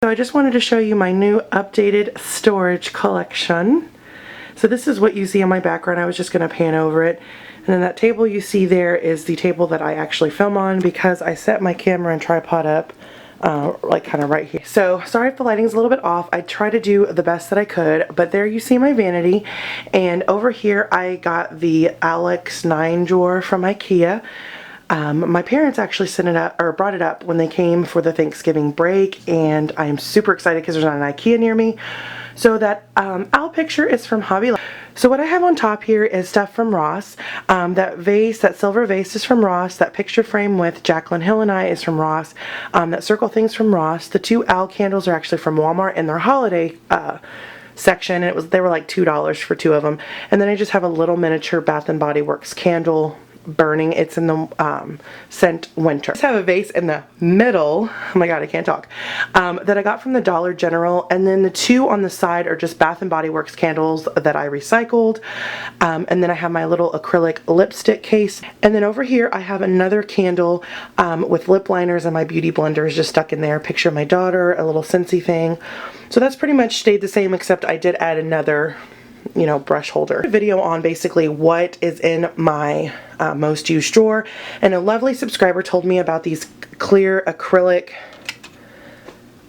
So I just wanted to show you my new updated storage collection. So this is what you see on my background. I was just going to pan over it. And then that table you see there is the table that I actually film on because I set my camera and tripod up like kind of right here. So sorry if the lighting's a little bit off. I try to do the best that I could, but there you see my vanity. And over here I got the Alex 9 drawer from Ikea. My parents actually sent it up or brought it up when they came for the Thanksgiving break, and I am super excited because there's not an Ikea near me. So that owl picture is from Hobby Lobby. So what I have on top here is stuff from Ross. That vase, that silver vase is from Ross. That picture frame with Jaclyn Hill and I is from Ross. That circle thing's from Ross. The 2 owl candles are actually from Walmart in their holiday section, and they were like $2 for 2 of them. And then I just have a little miniature Bath and Body Works candle burning. It's in the scent Winter. I just have a vase in the middle, oh my god I can't talk, that I got from the Dollar General, and then the 2 on the side are just Bath and Body Works candles that I recycled, and then I have my little acrylic lipstick case, and then over here I have another candle with lip liners, and my beauty blender is just stuck in there. Picture of my daughter, a little Scentsy thing. So that's pretty much stayed the same, except I did add another, you know, brush holder. Video on basically what is in my most used drawer, and a lovely subscriber told me about these clear acrylic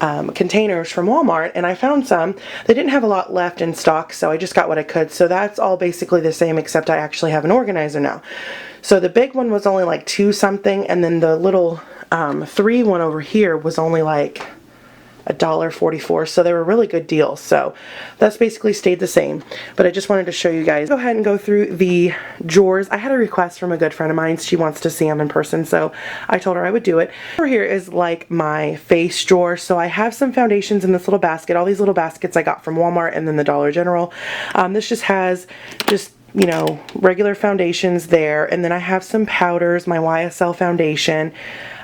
containers from Walmart, and I found some. They didn't have a lot left in stock, so I just got what I could. So that's all basically the same, except I actually have an organizer now. So the big one was only like 2 something, and then the little 3 one over here was only like $1.44, so they were really good deals. So that's basically stayed the same, but I just wanted to show you guys. Go ahead and go through the drawers. I had a request from a good friend of mine. She wants to see them in person, so I told her I would do it. Over here is like my face drawer. So I have some foundations in this little basket. All these little baskets I got from Walmart and then the Dollar General. This just has you know, regular foundations there, and then I have some powders, my YSL foundation.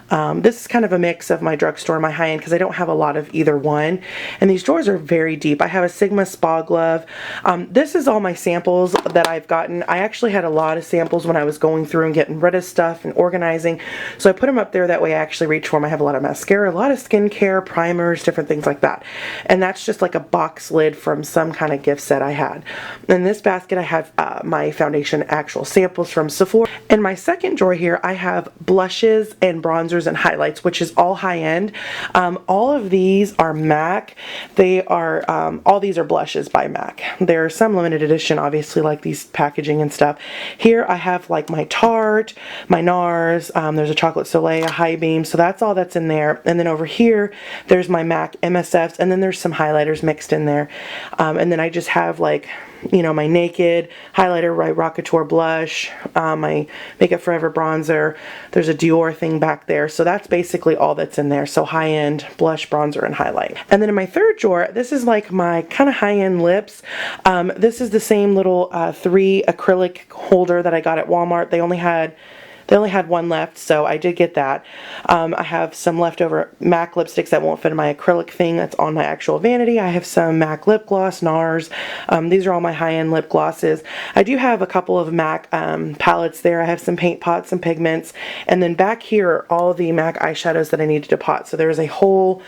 This is kind of a mix of my drugstore and my high-end because I don't have a lot of either one. And these drawers are very deep. I have a Sigma Spa glove. This is all my samples that I've gotten. I actually had a lot of samples when I was going through and getting rid of stuff and organizing. So I put them up there, that way I actually reach for them. I have a lot of mascara, a lot of skincare, primers, different things like that. And that's just like a box lid from some kind of gift set I had. In this basket I have my foundation actual samples from Sephora. In my second drawer here I have blushes and bronzers and highlights, which is all high-end. All of these are MAC. They are all these are blushes by MAC. There are some limited edition, obviously, like these packaging and stuff. Here I have like my Tarte, my NARS, there's a Chocolate Soleil, a High Beam, so that's all that's in there. And then over here there's my MAC MSFs, and then there's some highlighters mixed in there. And then I just have like, you know, my Naked highlighter, my Rockateur blush, my Makeup Forever bronzer. There's a Dior thing back there. So that's basically all that's in there. So high-end blush, bronzer, and highlight. And then in my third drawer, this is like my kind of high-end lips. This is the same little 3 acrylic holder that I got at Walmart. They only had one left, so I did get that. I have some leftover MAC lipsticks that won't fit in my acrylic thing that's on my actual vanity. I have some MAC lip gloss, NARS. These are all my high-end lip glosses. I do have a couple of MAC palettes there. I have some paint pots, some pigments, and then back here are all the MAC eyeshadows that I needed to pot. So there's a whole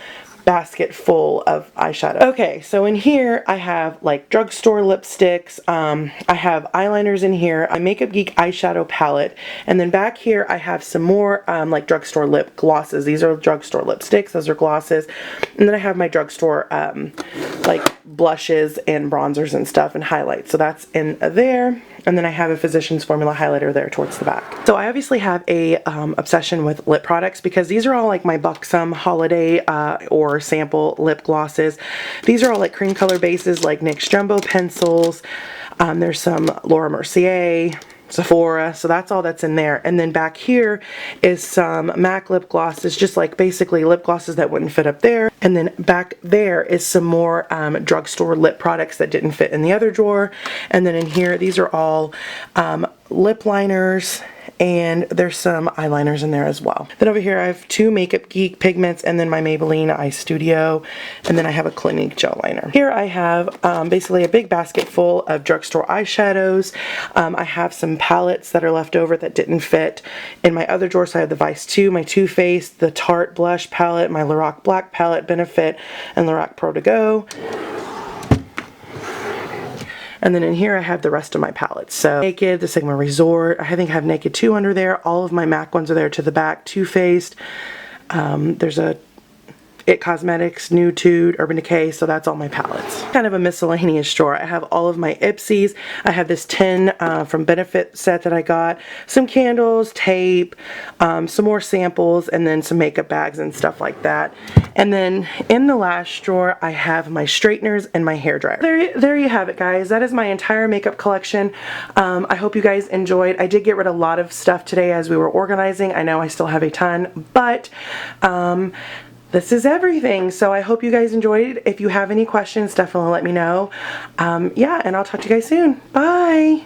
basket full of eyeshadow. Okay, so in here I have like drugstore lipsticks, I have eyeliners in here, a Makeup Geek eyeshadow palette, and then back here I have some more like drugstore lip glosses. These are drugstore lipsticks, those are glosses, and then I have my drugstore like blushes and bronzers and stuff and highlights. So that's in there. And then I have a Physicians Formula highlighter there towards the back. So I obviously have a obsession with lip products because these are all like my Buxom holiday or sample lip glosses. These are all like cream color bases like NYX Jumbo pencils. There's some Laura Mercier, Sephora, so that's all that's in there. And then back here is some MAC lip glosses, just like basically lip glosses that wouldn't fit up there. And then back there is some more drugstore lip products that didn't fit in the other drawer. And then in here, these are all lip liners and there's some eyeliners in there as well. Then over here I have 2 Makeup Geek pigments and then my Maybelline Eye Studio, and then I have a Clinique gel liner. Here I have basically a big basket full of drugstore eyeshadows. I have some palettes that are left over that didn't fit. In my other drawer, so I have the Vice 2, my Too Faced, the Tarte Blush palette, my Lorac Black palette, Benefit, and Lorac Pro To Go. And then in here I have the rest of my palettes. So Naked, the Sigma Resort, I think I have Naked 2 under there. All of my MAC ones are there to the back. Too Faced. There's a It Cosmetics, Nude, Urban Decay, so that's all my palettes. Kind of a miscellaneous drawer. I have all of my Ipsies. I have this tin from Benefit set that I got, some candles, tape, some more samples, and then some makeup bags and stuff like that. And then in the last drawer, I have my straighteners and my hairdryer. There you have it, guys. That is my entire makeup collection. I hope you guys enjoyed. I did get rid of a lot of stuff today as we were organizing. I know I still have a ton, but this is everything. So I hope you guys enjoyed. If you have any questions, definitely let me know. Yeah, and I'll talk to you guys soon. Bye.